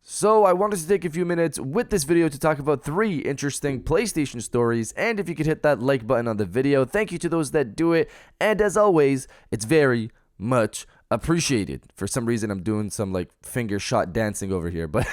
So I wanted to take a few minutes with this video to talk about 3 interesting PlayStation stories, and if you could hit that like button on the video, thank you to those that do it, and as always, it's very much appreciated. For some reason I'm doing some like finger shot dancing over here, but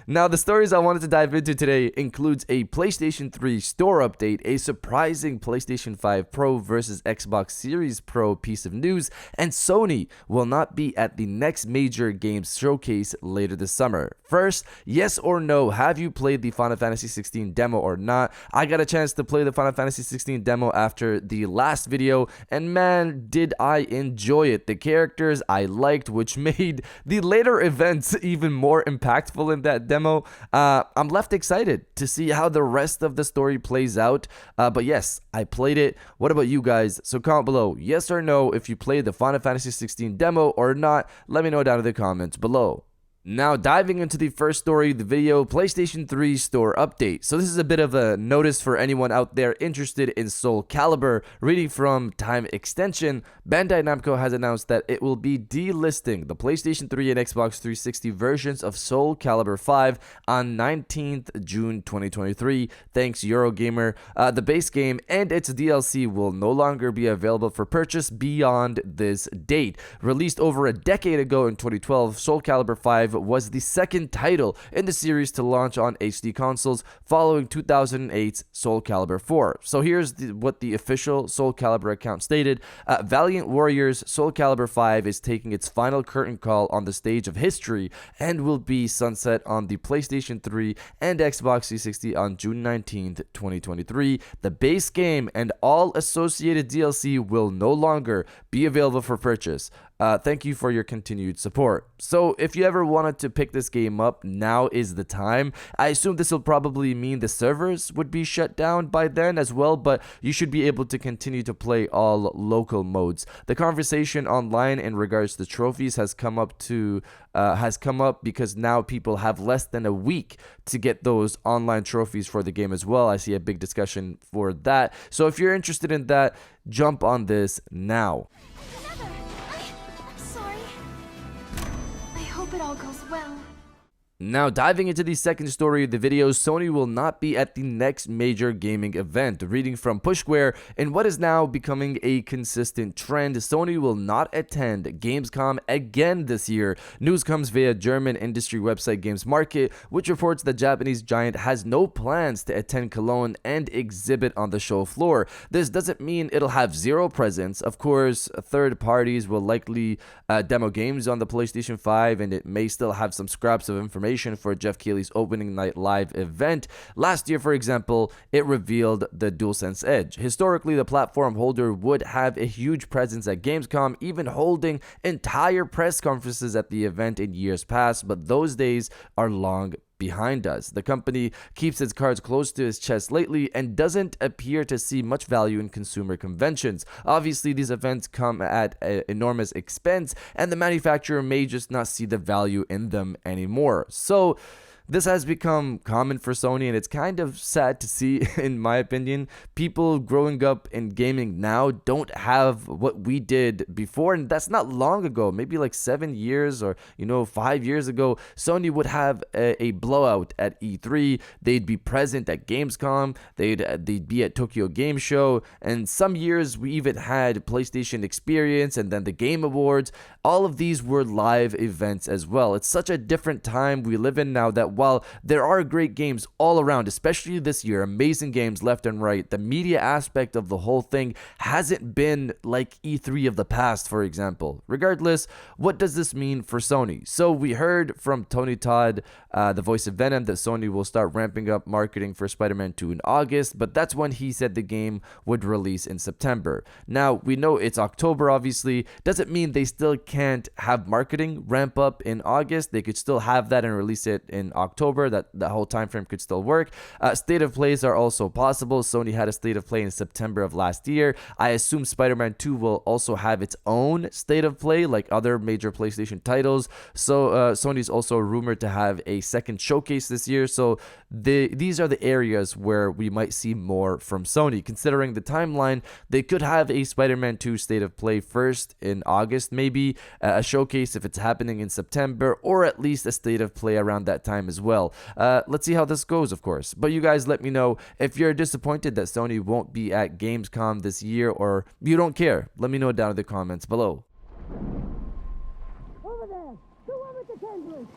now the stories I wanted to dive into today includes a PlayStation 3 store update, a surprising PlayStation 5 Pro versus Xbox Series Pro piece of news, and Sony will not be at the next major games showcase later this summer. First, yes or no, have you played the Final Fantasy 16 demo or not? I got a chance to play the Final Fantasy 16 demo after the last video, and man, did I enjoy it. The characters I liked, which made the later events even more impactful in that demo. I'm left excited to see how the rest of the story plays out, but yes, I played it. What about you guys? So comment below yes or no if you played the Final Fantasy 16 demo or not. Let me know down in the comments below. Now diving into the first story of the video, PlayStation 3 store update. So this is a bit of a notice for anyone out there interested in Soul Calibur. Reading from Time Extension, Bandai Namco has announced that it will be delisting the PlayStation 3 and Xbox 360 versions of Soul Calibur 5 on 19th June 2023. Thanks Eurogamer. The base game and its DLC will no longer be available for purchase beyond this date. Released over a decade ago in 2012, Soul Calibur 5 was the second title in the series to launch on HD consoles following 2008's Soul Calibur 4. So here's what the official Soul Calibur account stated. Valiant Warriors Soul Calibur 5 is taking its final curtain call on the stage of history and will be sunset on the PlayStation 3 and Xbox 360 on June 19th, 2023. The base game and all associated DLC will no longer be available for purchase. Thank you for your continued support. So if you ever wanted to pick this game up, now is the time. I assume this will probably mean the servers would be shut down by then as well, but you should be able to continue to play all local modes. The conversation online in regards to trophies has come up because now people have less than a week to get those online trophies for the game as well. I see a big discussion for that. So if you're interested in that, jump on this now. Hope it all goes well. Now diving into the second story of the video, Sony will not be at the next major gaming event. Reading from PushSquare, in what is now becoming a consistent trend, Sony will not attend Gamescom again this year. News comes via German industry website Games Market, which reports the Japanese giant has no plans to attend Cologne and exhibit on the show floor. This doesn't mean it'll have zero presence. Of course, third parties will likely demo games on the PlayStation 5, and it may still have some scraps of information for Jeff Keighley's opening night live event. Last year, for example, it revealed the DualSense Edge. Historically, the platform holder would have a huge presence at Gamescom, even holding entire press conferences at the event in years past, but those days are long behind us. The company keeps its cards close to its chest lately and doesn't appear to see much value in consumer conventions. Obviously, these events come at an enormous expense, and the manufacturer may just not see the value in them anymore. So this has become common for Sony, and it's kind of sad to see, in my opinion. People growing up in gaming now don't have what we did before, and that's not long ago. Maybe like 7 years or 5 years ago, Sony would have a blowout at E3. They'd be present at Gamescom. They'd be at Tokyo Game Show, and some years we even had PlayStation Experience and then the Game Awards. All of these were live events as well. It's such a different time we live in now that while there are great games all around, especially this year, amazing games left and right, the media aspect of the whole thing hasn't been like E3 of the past, for example. Regardless, what does this mean for Sony? So we heard from Tony Todd, the voice of Venom, that Sony will start ramping up marketing for Spider-Man 2 in August, but that's when he said the game would release in September. Now, we know it's October, obviously. Doesn't mean they still can't have marketing ramp up in August. They could still have that and release it in October. That whole time frame could still work. State of plays are also possible. Sony had a state of play in September of last year. I assume Spider-Man 2 will also have its own state of play like other major PlayStation titles. So Sony's also rumored to have a second showcase this year. So these are the areas where we might see more from Sony. Considering the timeline, they could have a Spider-Man 2 state of play first in August maybe, a showcase if it's happening in September, or at least a state of play around that time as well. Let's see how this goes, of course. But you guys let me know if you're disappointed that Sony won't be at Gamescom this year, or you don't care. Let me know down in the comments below. Over there! The one with the tendrils!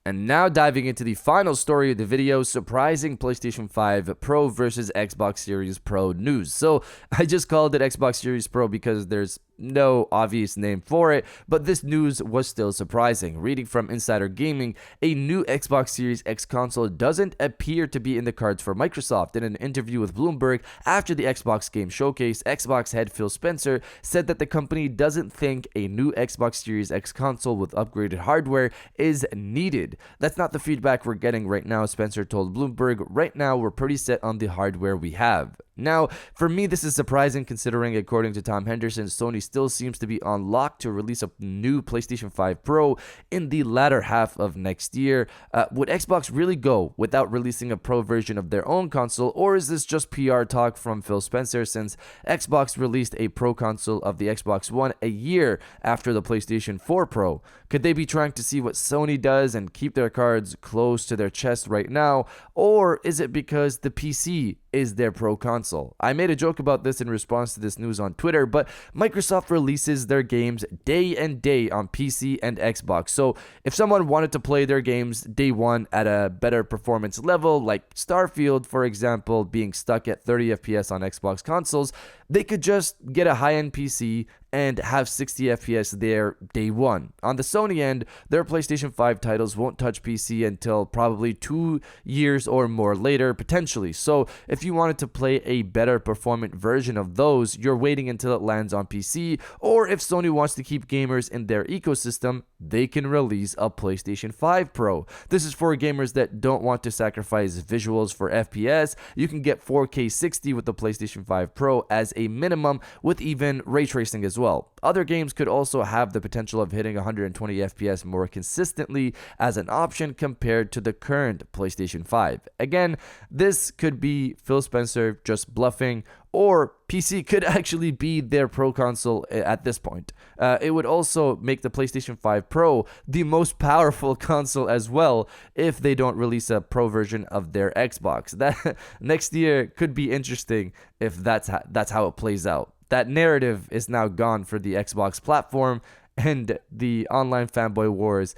And now diving into the final story of the video, surprising PlayStation 5 Pro versus Xbox Series Pro news. So I just called it Xbox Series Pro because there's no obvious name for it, but this news was still surprising. Reading from Insider Gaming, a new Xbox Series X console doesn't appear to be in the cards for Microsoft. In an interview with Bloomberg after the Xbox Game Showcase, Xbox head Phil Spencer said that the company doesn't think a new Xbox Series X console with upgraded hardware is needed. That's not the feedback we're getting right now, Spencer told Bloomberg. Right now, we're pretty set on the hardware we have. Now, for me, this is surprising considering, according to Tom Henderson, Sony still seems to be on lock to release a new PlayStation 5 Pro in the latter half of next year. Would Xbox really go without releasing a Pro version of their own console, or is this just PR talk from Phil Spencer, since Xbox released a Pro console of the Xbox One a year after the PlayStation 4 Pro? Could they be trying to see what Sony does and keep their cards close to their chest right now, or is it because the PC is their Pro console? I made a joke about this in response to this news on Twitter, but Microsoft releases their games day and day on PC and Xbox. So if someone wanted to play their games day one at a better performance level, like Starfield, for example, being stuck at 30 FPS on Xbox consoles, they could just get a high-end PC and have 60 FPS there day one. On the Sony end, their PlayStation 5 titles won't touch PC until probably 2 years or more later, potentially. So if you wanted to play a better performant version of those, you're waiting until it lands on PC, or if Sony wants to keep gamers in their ecosystem, they can release a PlayStation 5 Pro. This is for gamers that don't want to sacrifice visuals for FPS. You can get 4K 60 with the PlayStation 5 Pro as a minimum, with even ray tracing as well. Other games could also have the potential of hitting 120 FPS more consistently as an option compared to the current PlayStation 5. Again, this could be Phil Spencer just bluffing, or PC could actually be their Pro console at this point. It would also make the PlayStation 5 Pro the most powerful console as well if they don't release a Pro version of their Xbox. That next year could be interesting if that's how it plays out. That narrative is now gone for the Xbox platform, and the online fanboy wars,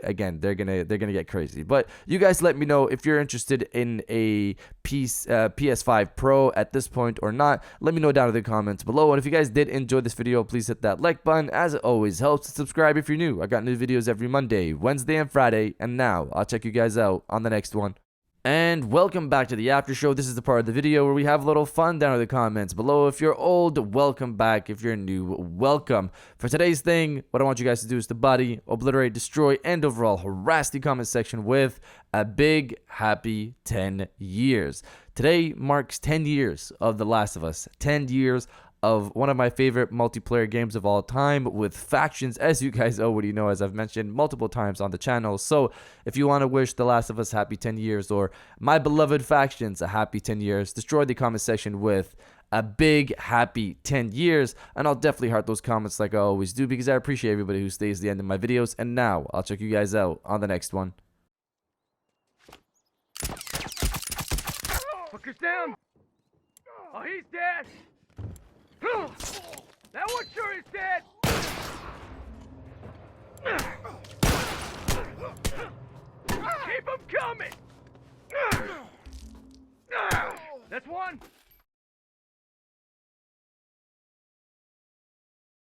again, they're gonna get crazy. But you guys let me know if you're interested in a PS5 Pro at this point or not. Let me know down in the comments below. And if you guys did enjoy this video, please hit that like button, as it always helps. Subscribe if you're new. I got new videos every Monday, Wednesday, and Friday. And now I'll check you guys out on the next one. And welcome back to the after show. This is the part of the video where we have a little fun down in the comments below. If you're old, welcome back. If you're new, welcome. For today's thing, what I want you guys to do is to body, obliterate, destroy, and overall harass the comment section with a big happy 10 years. Today marks 10 years of The Last of Us. 10 years of one of my favorite multiplayer games of all time, with factions, as you guys already know, as I've mentioned multiple times on the channel. So if you want to wish The Last of Us happy 10 years, or my beloved factions a happy 10 years, destroy the comment section with a big happy 10 years, and I'll definitely heart those comments like I always do, because I appreciate everybody who stays to the end of my videos. And now I'll check you guys out on the next one. Fucker's down. Oh, he's dead. That one sure is dead! Keep him coming! That's one!